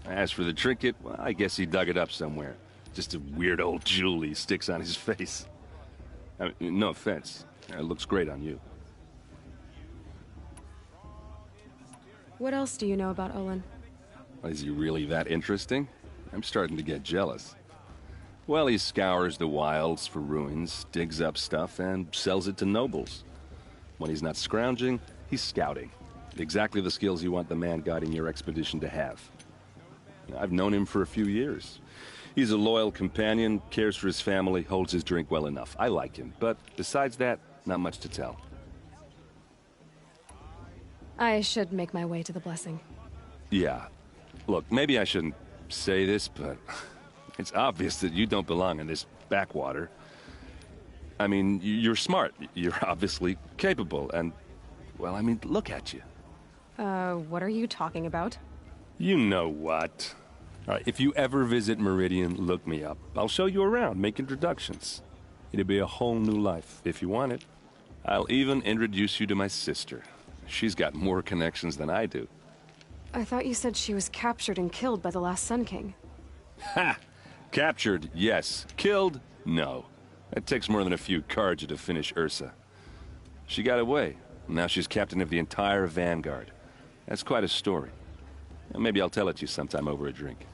As for the trinket, well, I guess he dug it up somewhere. Just a weird old jewel he sticks on his face. I mean, no offense. It looks great on you. What else do you know about Olin? Is he really that interesting? I'm starting to get jealous. Well, he scours the wilds for ruins, digs up stuff, and sells it to nobles. When he's not scrounging, he's scouting. Exactly the skills you want the man guiding your expedition to have. I've known him for a few years. He's a loyal companion, cares for his family, holds his drink well enough. I like him, but besides that, not much to tell. I should make my way to the blessing. Yeah. Look, maybe I shouldn't say this, but it's obvious that you don't belong in this backwater. I mean, you're smart. You're obviously capable, and, well, I mean, look at you. What are you talking about? You know what. All right, if you ever visit Meridian, look me up. I'll show you around, make introductions. It'll be a whole new life, if you want it. I'll even introduce you to my sister. She's got more connections than I do. I thought you said she was captured and killed by the last Sun King. Ha! Captured, yes. Killed, no. It takes more than a few carja to finish Ursa. She got away. Now she's captain of the entire Vanguard. That's quite a story. Maybe I'll tell it to you sometime over a drink.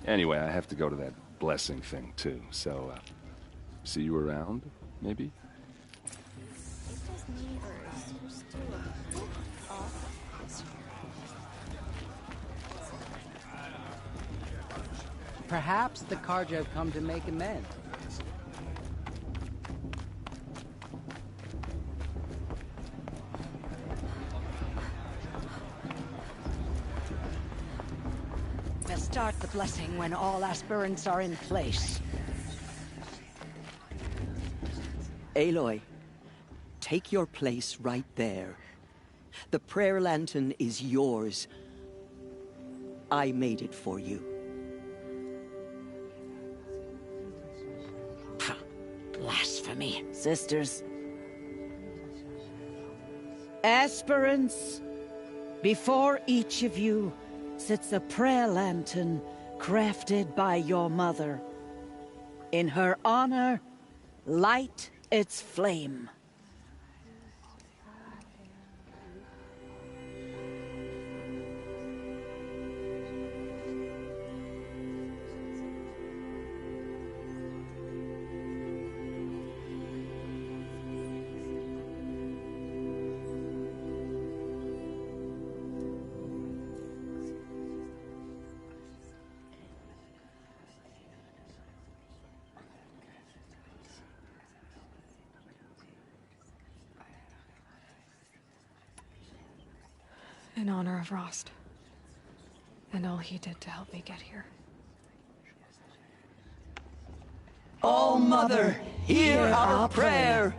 Anyway, I have to go to that blessing thing, too. So, see you around, maybe? Perhaps the Carja have come to make amends. We'll start the blessing when all aspirants are in place. Aloy, take your place right there. The prayer lantern is yours. I made it for you. Blasphemy, sisters. Aspirants, before each of you sits a prayer lantern crafted by your mother. In her honor, light its flame. In honor of Rost. And all he did to help me get here. Oh, Mother, hear our prayer!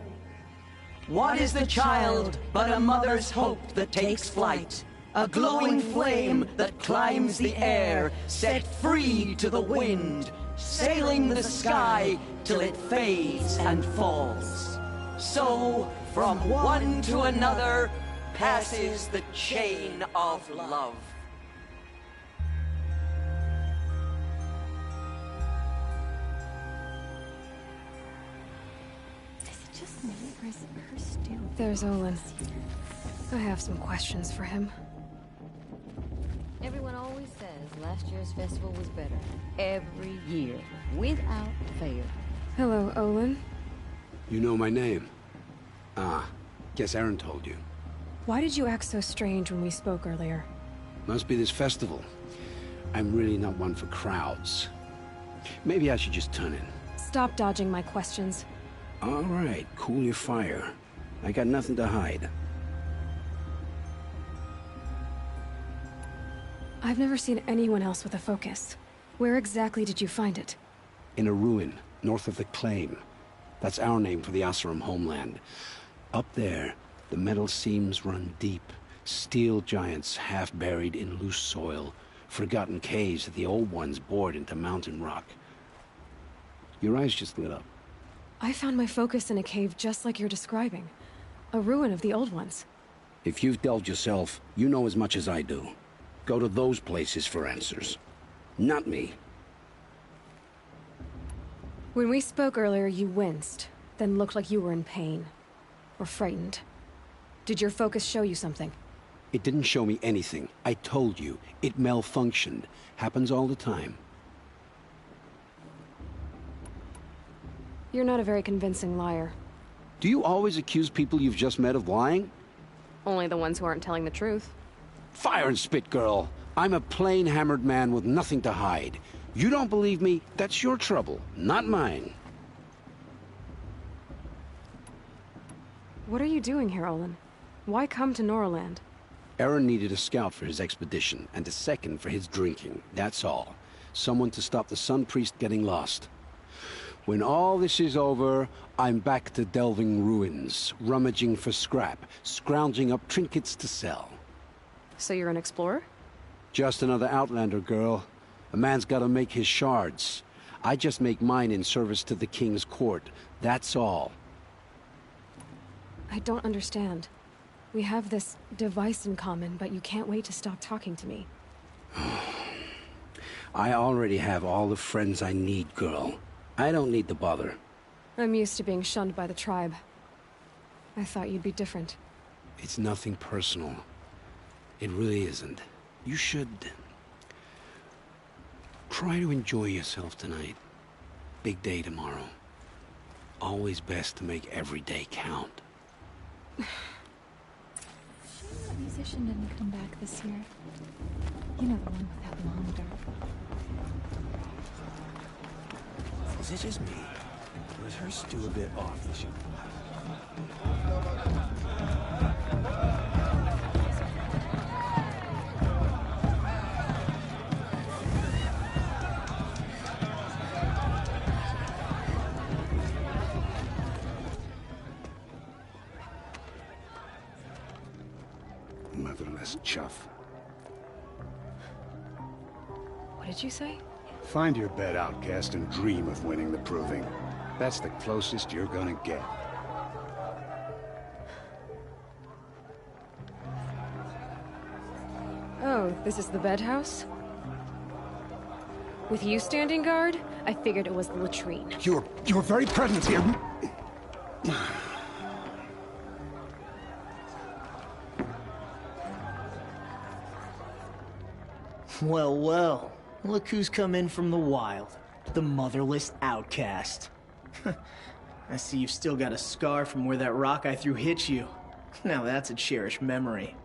What is the child but a mother's hope that takes flight? A glowing flame that climbs the air, set free to the wind, sailing the sky till it fades and falls. So, from one to another, passes the chain of love. Is it just me, or is her still? There's Olin. I have some questions for him. Everyone always says last year's festival was better. Every year, without fail. Hello, Olin. You know my name? Ah, guess Aaron told you. Why did you act so strange when we spoke earlier? Must be this festival. I'm really not one for crowds. Maybe I should just turn in. Stop dodging my questions. All right, cool your fire. I got nothing to hide. I've never seen anyone else with a focus. Where exactly did you find it? In a ruin, north of the Claim. That's our name for the Oseram homeland. Up there, the metal seams run deep. Steel giants half buried in loose soil. Forgotten caves that the old ones bored into mountain rock. Your eyes just lit up. I found my focus in a cave just like you're describing. A ruin of the old ones. If you've delved yourself, you know as much as I do. Go to those places for answers. Not me. When we spoke earlier, you winced, then looked like you were in pain. Or frightened. Did your focus show you something? It didn't show me anything. I told you. It malfunctioned. Happens all the time. You're not a very convincing liar. Do you always accuse people you've just met of lying? Only the ones who aren't telling the truth. Fire and spit, girl. I'm a plain hammered man with nothing to hide. You don't believe me? That's your trouble, not mine. What are you doing here, Olin? Why come to Noraland? Aaron needed a scout for his expedition, and a second for his drinking. That's all. Someone to stop the Sun Priest getting lost. When all this is over, I'm back to delving ruins, rummaging for scrap, scrounging up trinkets to sell. So you're an explorer? Just another Outlander, girl. A man's gotta make his shards. I just make mine in service to the King's court. That's all. I don't understand. We have this device in common, but you can't wait to stop talking to me. I already have all the friends I need, girl. I don't need the bother. I'm used to being shunned by the tribe. I thought you'd be different. It's nothing personal. It really isn't. You should... try to enjoy yourself tonight. Big day tomorrow. Always best to make every day count. Shame that musician didn't come back this year. You know, the one with that long dark. Is it just me? Or is her stew a bit off this year? Motherless chuff. What did you say? Find your bed, outcast, and dream of winning the proving. That's the closest you're gonna get. Oh, this is the bedhouse? With you standing guard, I figured it was the latrine. Your very presence here... Well, well. Look who's come in from the wild. The motherless outcast. I see you've still got a scar from where that rock I threw hit you. Now that's a cherished memory.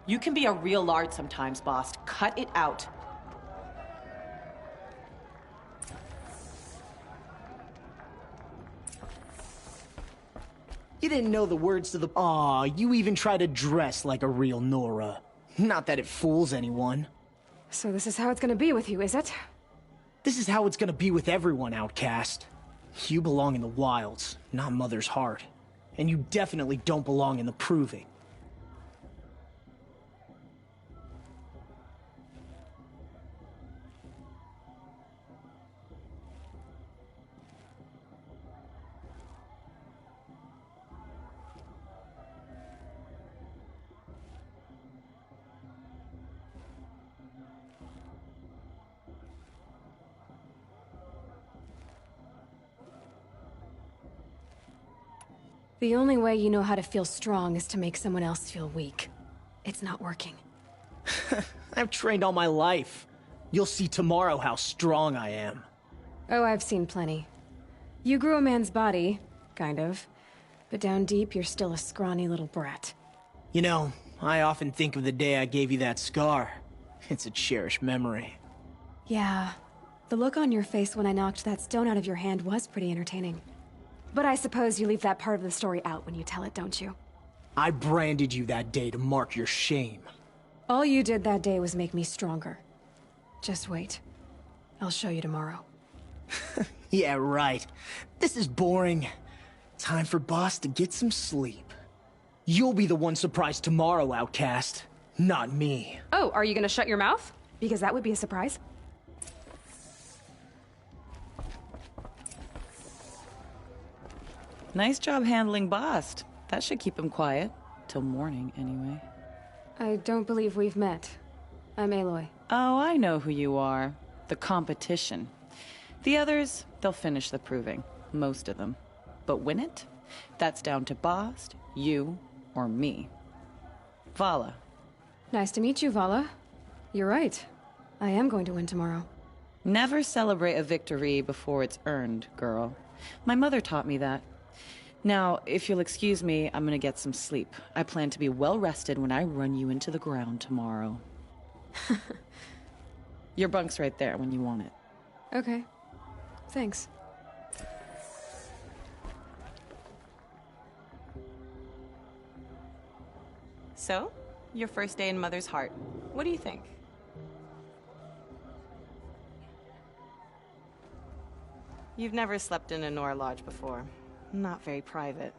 You can be a real lard sometimes, boss. Cut it out. You didn't know the words to the... Aw, you even try to dress like a real Nora. Not that it fools anyone. So this is how it's gonna be with you, is it? This is how it's gonna be with everyone, outcast. You belong in the wilds, not Mother's heart. And you definitely don't belong in the proving. The only way you know how to feel strong is to make someone else feel weak. It's not working. I've trained all my life. You'll see tomorrow how strong I am. Oh, I've seen plenty. You grew a man's body, kind of. But down deep, you're still a scrawny little brat. You know, I often think of the day I gave you that scar. It's a cherished memory. Yeah. The look on your face when I knocked that stone out of your hand was pretty entertaining. But I suppose you leave that part of the story out when you tell it, don't you? I branded you that day to mark your shame. All you did that day was make me stronger. Just wait. I'll show you tomorrow. Yeah, right. This is boring. Time for Boss to get some sleep. You'll be the one surprised tomorrow, outcast. Not me. Oh, are you gonna shut your mouth? Because that would be a surprise. Nice job handling Bast. That should keep him quiet. Till morning, anyway. I don't believe we've met. I'm Aloy. Oh, I know who you are. The competition. The others, they'll finish the proving. Most of them. But win it? That's down to Bast, you, or me. Vala. Nice to meet you, Vala. You're right. I am going to win tomorrow. Never celebrate a victory before it's earned, girl. My mother taught me that. Now, if you'll excuse me, I'm gonna get some sleep. I plan to be well rested when I run you into the ground tomorrow. Your bunk's right there when you want it. Okay. Thanks. So, your first day in Mother's heart. What do you think? You've never slept in a Nora lodge before. Not very private.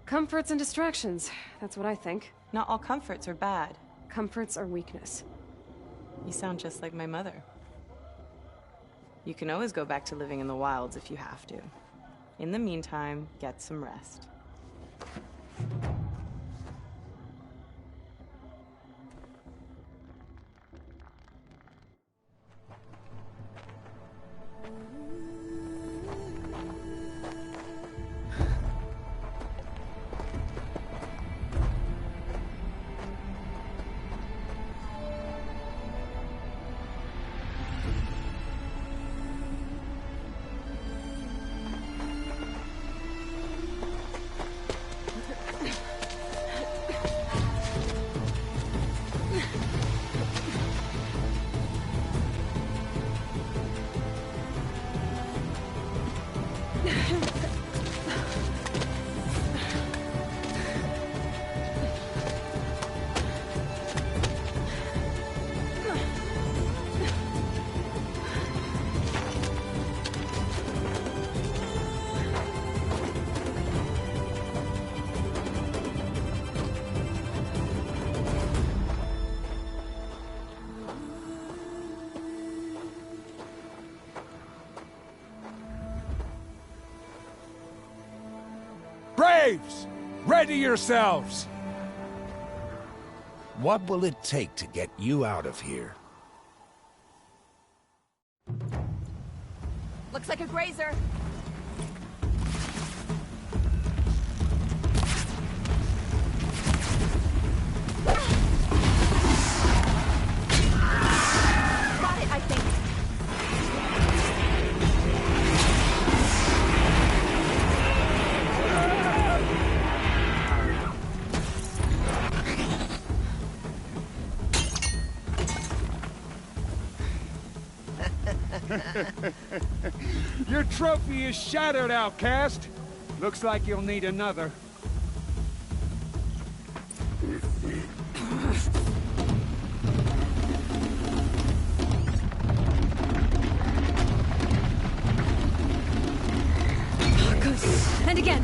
Comforts and distractions. That's what I think. Not all comforts are bad. comforts or weakness. You sound just like my mother. You can always go back to living in the wilds if you have to. In the meantime, get some rest. Braves! Ready yourselves! What will it take to get you out of here? Looks like a grazer. Got it, I think. Your trophy is shattered, outcast. Looks like you'll need another. Good. And again.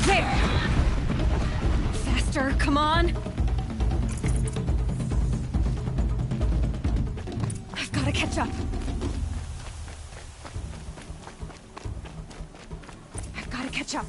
There! Faster, come on! I've got to catch up. I've got to catch up.